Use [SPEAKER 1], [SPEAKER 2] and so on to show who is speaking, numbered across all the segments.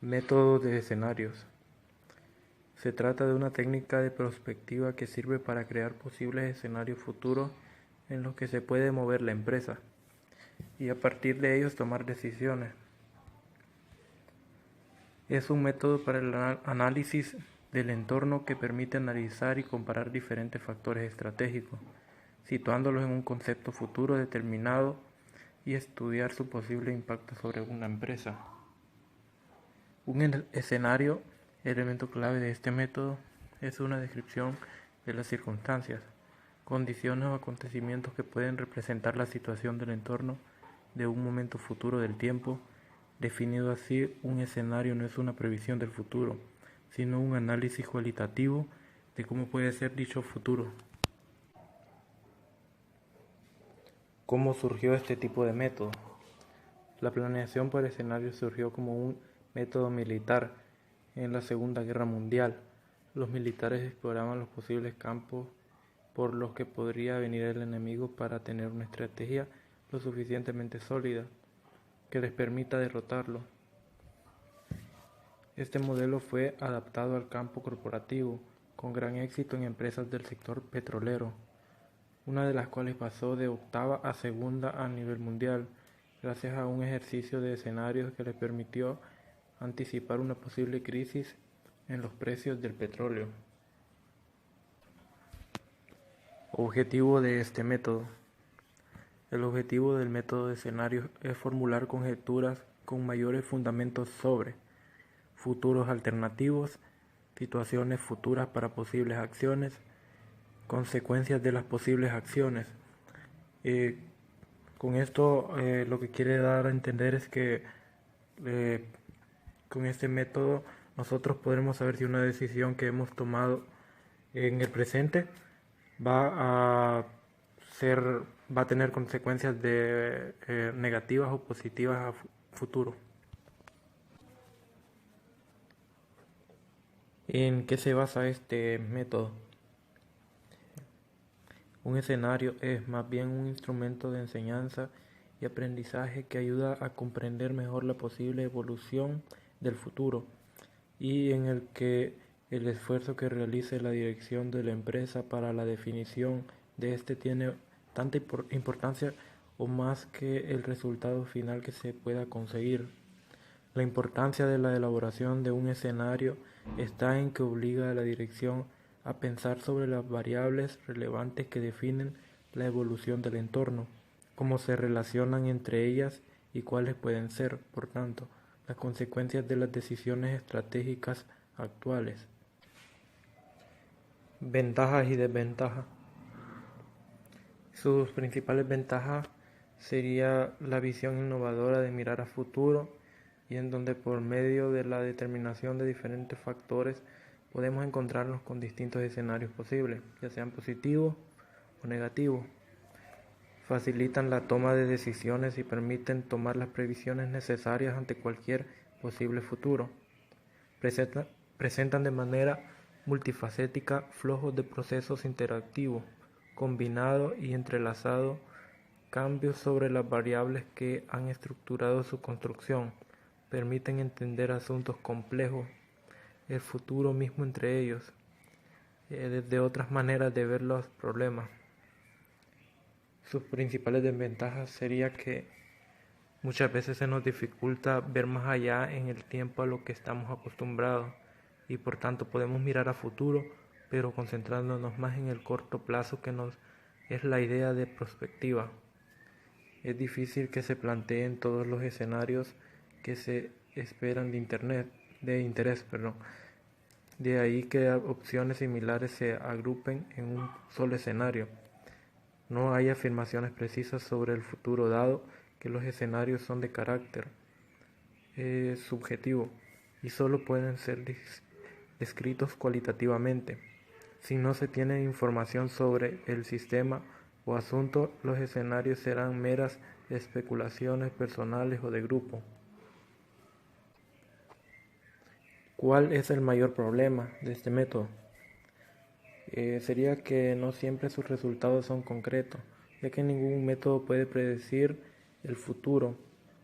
[SPEAKER 1] Método de escenarios. Se trata de una técnica de prospectiva que sirve para crear posibles escenarios futuros en los que se puede mover la empresa y a partir de ellos tomar decisiones. Es un método para el análisis del entorno que permite analizar y comparar diferentes factores estratégicos, situándolos en un concepto futuro determinado y estudiar su posible impacto sobre una empresa. Un escenario, elemento clave de este método, es una descripción de las circunstancias, condiciones o acontecimientos que pueden representar la situación del entorno de un momento futuro del tiempo. Definido así, un escenario no es una previsión del futuro, sino un análisis cualitativo de cómo puede ser dicho futuro. ¿Cómo surgió este tipo de método? La planeación por escenarios surgió como un método militar en la Segunda Guerra Mundial. Los militares exploraban los posibles campos por los que podría venir el enemigo para tener una estrategia lo suficientemente sólida que les permita derrotarlo. Este modelo fue adaptado al campo corporativo con gran éxito en empresas del sector petrolero, una de las cuales pasó de octava a segunda a nivel mundial, gracias a un ejercicio de escenarios que les permitió anticipar una posible crisis en los precios del petróleo. Objetivo de este método. El objetivo del método de escenarios es formular conjeturas con mayores fundamentos sobre futuros alternativos, situaciones futuras para posibles acciones, consecuencias de las posibles acciones. Con esto lo que quiere dar a entender es que con este método nosotros podremos saber si una decisión que hemos tomado en el presente va a tener consecuencias negativas o positivas a futuro. ¿En qué se basa este método? Un escenario es más bien un instrumento de enseñanza y aprendizaje que ayuda a comprender mejor la posible evolución del futuro y en el que el esfuerzo que realice la dirección de la empresa para la definición de este tiene tanta importancia o más que el resultado final que se pueda conseguir. La importancia de la elaboración de un escenario está en que obliga a la dirección a pensar sobre las variables relevantes que definen la evolución del entorno, cómo se relacionan entre ellas y cuáles pueden ser, por tanto, las consecuencias de las decisiones estratégicas actuales. Ventajas y desventajas. Sus principales ventajas sería la visión innovadora de mirar a futuro y en donde por medio de la determinación de diferentes factores podemos encontrarnos con distintos escenarios posibles, ya sean positivos o negativos. Facilitan la toma de decisiones y permiten tomar las previsiones necesarias ante cualquier posible futuro. Presentan de manera multifacética flujos de procesos interactivos, combinado y entrelazado cambios sobre las variables que han estructurado su construcción, permiten entender asuntos complejos, el futuro mismo entre ellos, desde otras maneras de ver los problemas. Sus principales desventajas sería que muchas veces se nos dificulta ver más allá en el tiempo a lo que estamos acostumbrados y por tanto podemos mirar a futuro, pero concentrándonos más en el corto plazo que nos es la idea de prospectiva. Es difícil que se planteen todos los escenarios que se esperan de interés. De ahí que opciones similares se agrupen en un solo escenario. No hay afirmaciones precisas sobre el futuro, dado que los escenarios son de carácter subjetivo y solo pueden ser descritos cualitativamente. Si no se tiene información sobre el sistema o asunto, los escenarios serán meras especulaciones personales o de grupo. ¿Cuál es el mayor problema de este método? Sería que no siempre sus resultados son concretos, ya que ningún método puede predecir el futuro,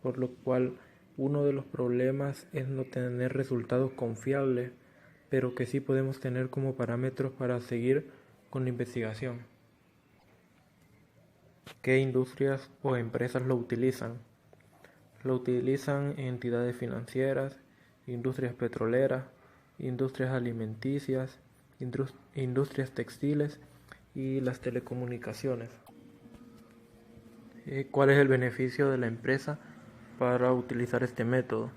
[SPEAKER 1] por lo cual Uno de los problemas es no tener resultados confiables, pero que sí podemos tener como parámetros para seguir con la investigación. ¿Qué industrias o empresas lo utilizan? Lo utilizan entidades financieras, industrias petroleras, industrias alimenticias, industrias textiles y las telecomunicaciones. ¿Cuál es el beneficio de la empresa para utilizar este método?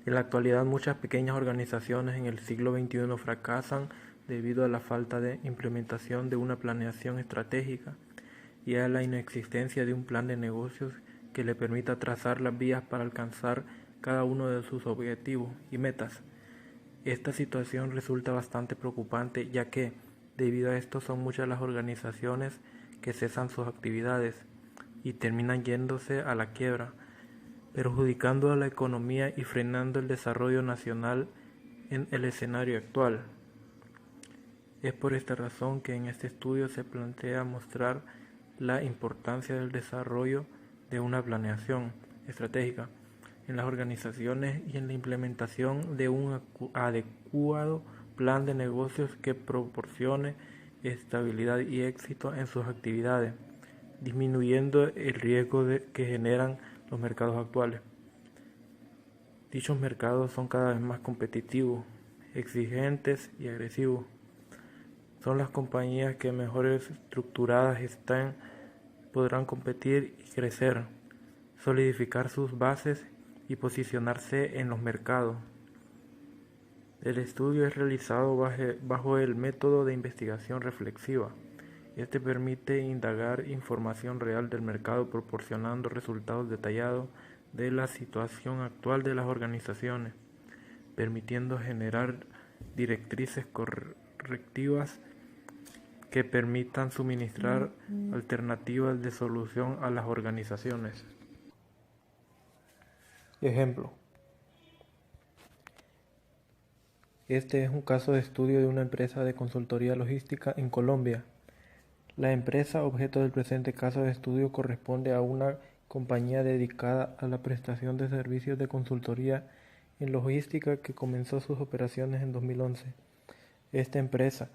[SPEAKER 1] En la actualidad, muchas pequeñas organizaciones en el siglo XXI fracasan debido a la falta de implementación de una planeación estratégica y a la inexistencia de un plan de negocios que le permita trazar las vías para alcanzar cada uno de sus objetivos y metas. Esta situación resulta bastante preocupante, ya que, debido a esto, son muchas las organizaciones que cesan sus actividades y terminan yéndose a la quiebra, perjudicando a la economía y frenando el desarrollo nacional en el escenario actual. Es por esta razón que en este estudio se plantea mostrar la importancia del desarrollo de una planeación estratégica en las organizaciones y en la implementación de un adecuado plan de negocios que proporcione estabilidad y éxito en sus actividades, disminuyendo el riesgo que generan los mercados actuales. Dichos mercados son cada vez más competitivos, exigentes y agresivos. Son las compañías que mejor estructuradas están podrán competir y crecer, solidificar sus bases y posicionarse en los mercados. El estudio es realizado bajo el método de investigación reflexiva. Este permite indagar información real del mercado proporcionando resultados detallados de la situación actual de las organizaciones, permitiendo generar directrices correctivas que permitan suministrar alternativas de solución a las organizaciones. Ejemplo. Este es un caso de estudio de una empresa de consultoría logística en Colombia. La empresa objeto del presente caso de estudio corresponde a una compañía dedicada a la prestación de servicios de consultoría en logística que comenzó sus operaciones en 2011. Esta empresa,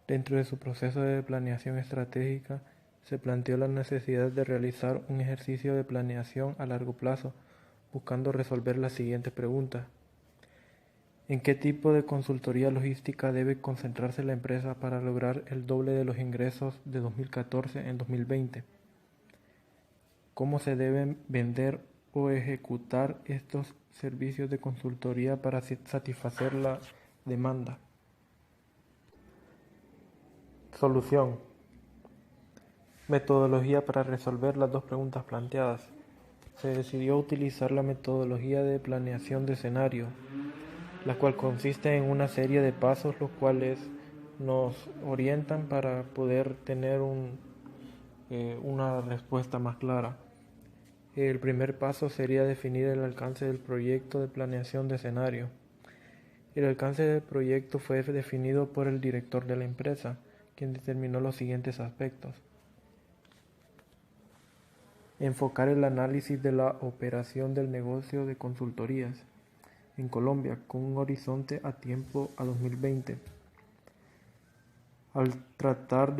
[SPEAKER 1] dentro de su proceso de planeación estratégica, se planteó la necesidad de realizar un ejercicio de planeación a largo plazo, buscando resolver las siguientes preguntas. ¿En qué tipo de consultoría logística debe concentrarse la empresa para lograr el doble de los ingresos de 2014 en 2020? ¿Cómo se deben vender o ejecutar estos servicios de consultoría para satisfacer la demanda? Solución. Metodología para resolver las dos preguntas planteadas. Se decidió utilizar la metodología de planeación de escenario, la cual consiste en una serie de pasos los cuales nos orientan para poder tener una respuesta más clara. El primer paso sería definir el alcance del proyecto de planeación de escenario. El alcance del proyecto fue definido por el director de la empresa, quien determinó los siguientes aspectos. Enfocar el análisis de la operación del negocio de consultorías en Colombia con un horizonte a tiempo a 2020. Al tratarse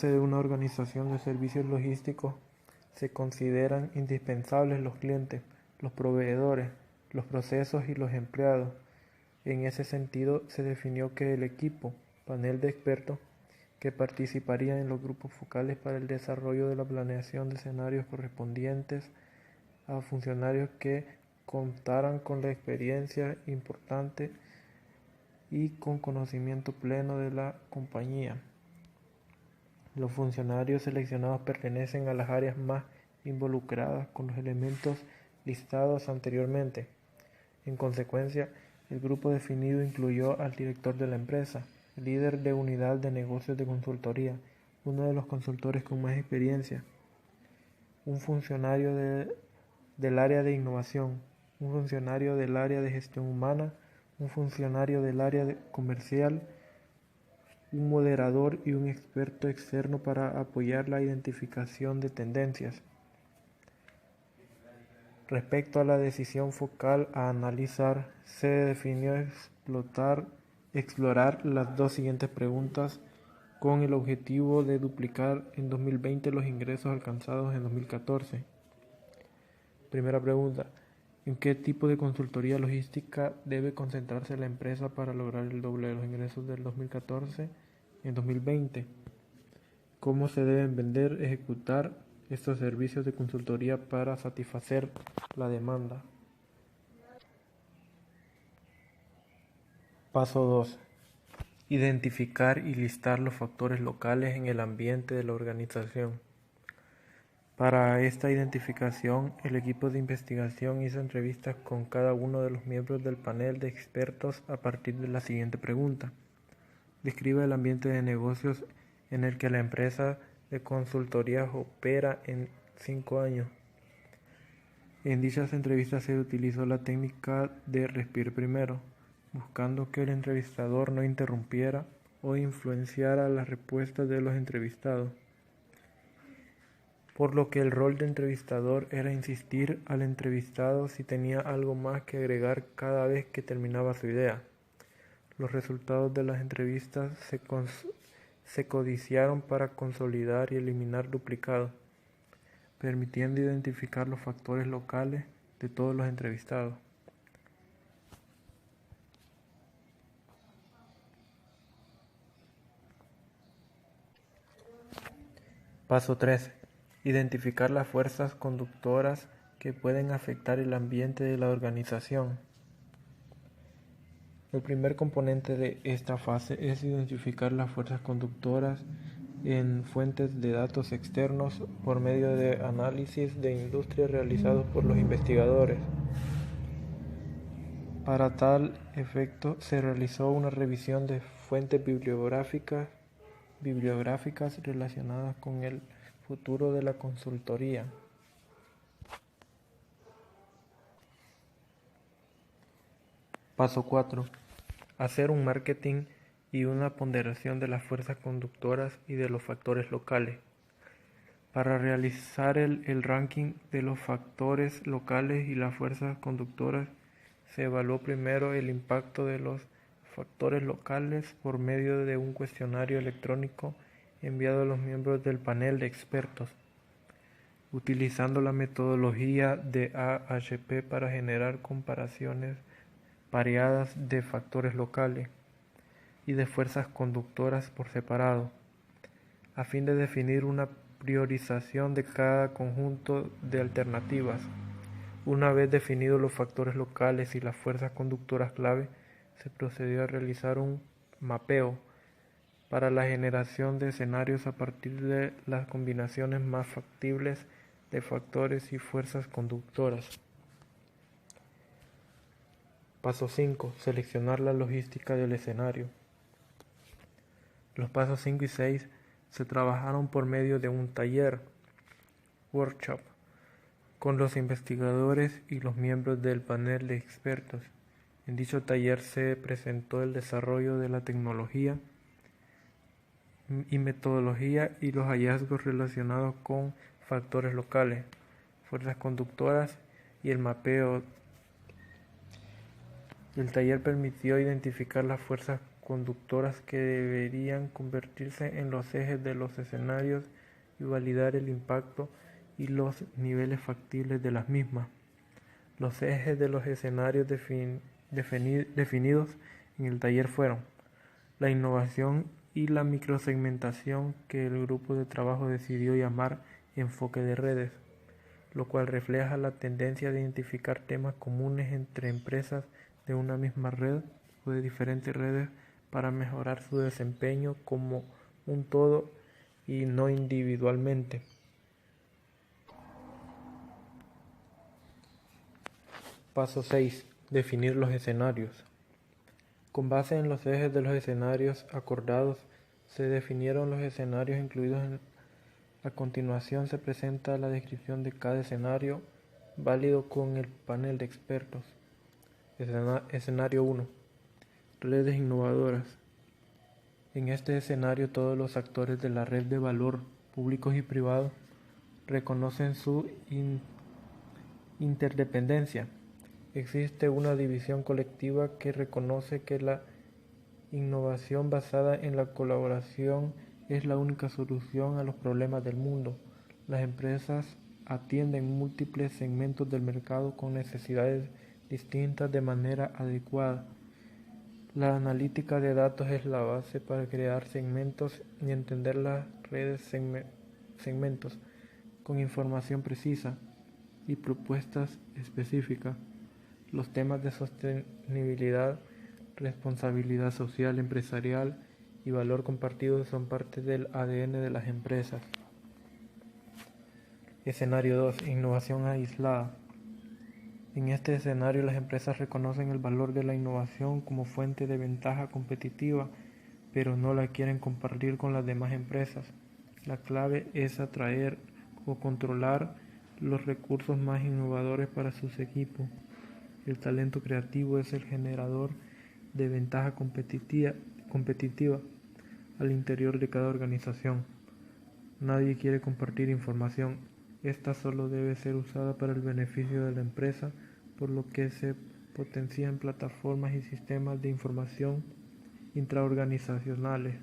[SPEAKER 1] de una organización de servicios logísticos, se consideran indispensables los clientes, los proveedores, los procesos y los empleados. En ese sentido, se definió que el equipo, panel de expertos, que participarían en los grupos focales para el desarrollo de la planeación de escenarios correspondientes a funcionarios que contaran con la experiencia importante y con conocimiento pleno de la compañía. Los funcionarios seleccionados pertenecen a las áreas más involucradas con los elementos listados anteriormente. En consecuencia, el grupo definido incluyó al director de la empresa, líder de unidad de negocios de consultoría, uno de los consultores con más experiencia, un funcionario del área de innovación, un funcionario del área de gestión humana, un funcionario del área comercial, un moderador y un experto externo para apoyar la identificación de tendencias. Respecto a la decisión focal a analizar, se definió explorar las dos siguientes preguntas con el objetivo de duplicar en 2020 los ingresos alcanzados en 2014. Primera pregunta: ¿en qué tipo de consultoría logística debe concentrarse la empresa para lograr el doble de los ingresos del 2014 en 2020? ¿Cómo se deben vender, ejecutar estos servicios de consultoría para satisfacer la demanda? Paso 2. Identificar y listar los factores locales en el ambiente de la organización. Para esta identificación, el equipo de investigación hizo entrevistas con cada uno de los miembros del panel de expertos a partir de la siguiente pregunta. Describe el ambiente de negocios en el que la empresa de consultoría opera en 5 años. En dichas entrevistas se utilizó la técnica de respire primero, buscando que el entrevistador no interrumpiera o influenciara las respuestas de los entrevistados, por lo que el rol de entrevistador era insistir al entrevistado si tenía algo más que agregar cada vez que terminaba su idea. Los resultados de las entrevistas se codiciaron para consolidar y eliminar duplicados, permitiendo identificar los factores locales de todos los entrevistados. Paso 3. Identificar las fuerzas conductoras que pueden afectar el ambiente de la organización. El primer componente de esta fase es identificar las fuerzas conductoras en fuentes de datos externos por medio de análisis de industria realizados por los investigadores. Para tal efecto, se realizó una revisión de fuentes bibliográficas relacionadas con el futuro de la consultoría. Paso 4. Hacer un marketing y una ponderación de las fuerzas conductoras y de los factores locales. Para realizar el ranking de los factores locales y las fuerzas conductoras, se evaluó primero el impacto de los factores locales por medio de un cuestionario electrónico enviado a los miembros del panel de expertos, utilizando la metodología de AHP para generar comparaciones variadas de factores locales y de fuerzas conductoras por separado, a fin de definir una priorización de cada conjunto de alternativas. Una vez definidos los factores locales y las fuerzas conductoras clave, se procedió a realizar un mapeo para la generación de escenarios a partir de las combinaciones más factibles de factores y fuerzas conductoras. Paso 5. Seleccionar la logística del escenario. Los pasos 5 y 6 se trabajaron por medio de un taller, workshop, con los investigadores y los miembros del panel de expertos. En dicho taller se presentó el desarrollo de la tecnología y metodología y los hallazgos relacionados con factores locales, fuerzas conductoras y el mapeo. El taller permitió identificar las fuerzas conductoras que deberían convertirse en los ejes de los escenarios y validar el impacto y los niveles factibles de las mismas. Los ejes de los escenarios definidos en el taller fueron la innovación y la microsegmentación, que el grupo de trabajo decidió llamar enfoque de redes, lo cual refleja la tendencia de identificar temas comunes entre empresas de una misma red o de diferentes redes para mejorar su desempeño como un todo y no individualmente. Paso 6. Definir los escenarios. Con base en los ejes de los escenarios acordados, se definieron los escenarios incluidos a continuación se presenta la descripción de cada escenario válido con el panel de expertos. Escenario 1. Redes innovadoras. En este escenario todos los actores de la red de valor, públicos y privados, reconocen su Interdependencia. Existe una división colectiva que reconoce que la innovación basada en la colaboración es la única solución a los problemas del mundo. Las empresas atienden múltiples segmentos del mercado con necesidades distintas de manera adecuada. La analítica de datos es la base para crear segmentos y entender las redes segmentos con información precisa y propuestas específicas. Los temas de sostenibilidad, responsabilidad social empresarial y valor compartido son parte del ADN de las empresas. Escenario 2. Innovación aislada. En este escenario las empresas reconocen el valor de la innovación como fuente de ventaja competitiva, pero no la quieren compartir con las demás empresas. La clave es atraer o controlar los recursos más innovadores para sus equipos. El talento creativo es el generador de ventaja competitiva al interior de cada organización. Nadie quiere compartir información. Esta solo debe ser usada para el beneficio de la empresa, por lo que se potencian plataformas y sistemas de información intraorganizacionales.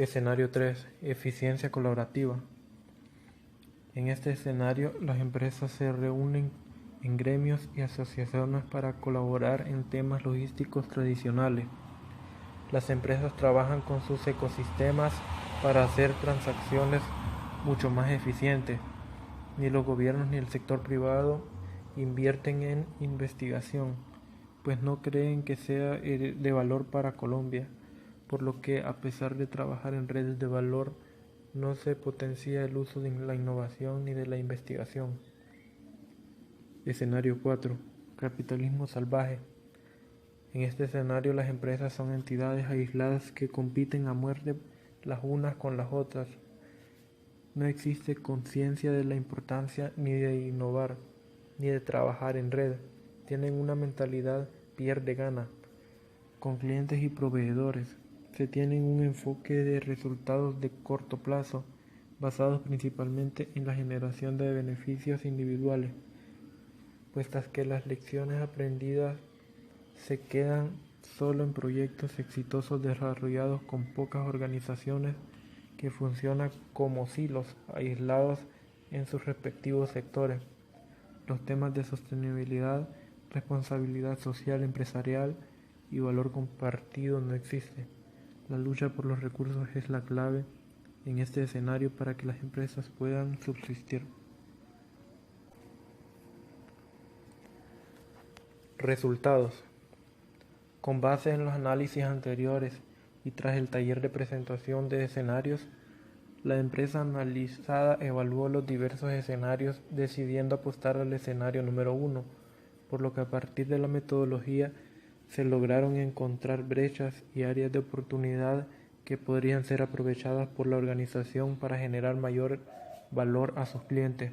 [SPEAKER 1] Escenario 3. Eficiencia colaborativa. En este escenario, las empresas se reúnen en gremios y asociaciones para colaborar en temas logísticos tradicionales. Las empresas trabajan con sus ecosistemas para hacer transacciones mucho más eficientes. Ni los gobiernos ni el sector privado invierten en investigación, pues no creen que sea de valor para Colombia, por lo que a pesar de trabajar en redes de valor, no se potencia el uso de la innovación ni de la investigación. Escenario 4. Capitalismo salvaje. En este escenario las empresas son entidades aisladas que compiten a muerte las unas con las otras. No existe conciencia de la importancia ni de innovar, ni de trabajar en red. Tienen una mentalidad pierde-gana. Con clientes y proveedores, se tienen un enfoque de resultados de corto plazo, basados principalmente en la generación de beneficios individuales, puestas que las lecciones aprendidas se quedan solo en proyectos exitosos desarrollados con pocas organizaciones que funcionan como silos aislados en sus respectivos sectores. Los temas de sostenibilidad, responsabilidad social empresarial y valor compartido no existen. La lucha por los recursos es la clave en este escenario para que las empresas puedan subsistir. Resultados. Con base en los análisis anteriores y tras el taller de presentación de escenarios, la empresa analizada evaluó los diversos escenarios decidiendo apostar al escenario número 1, por lo que a partir de la metodología se lograron encontrar brechas y áreas de oportunidad que podrían ser aprovechadas por la organización para generar mayor valor a sus clientes,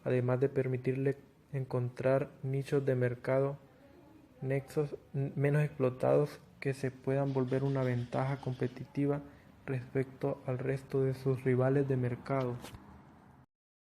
[SPEAKER 1] además de permitirle encontrar nichos de mercado, nexos menos explotados que se puedan volver una ventaja competitiva respecto al resto de sus rivales de mercado.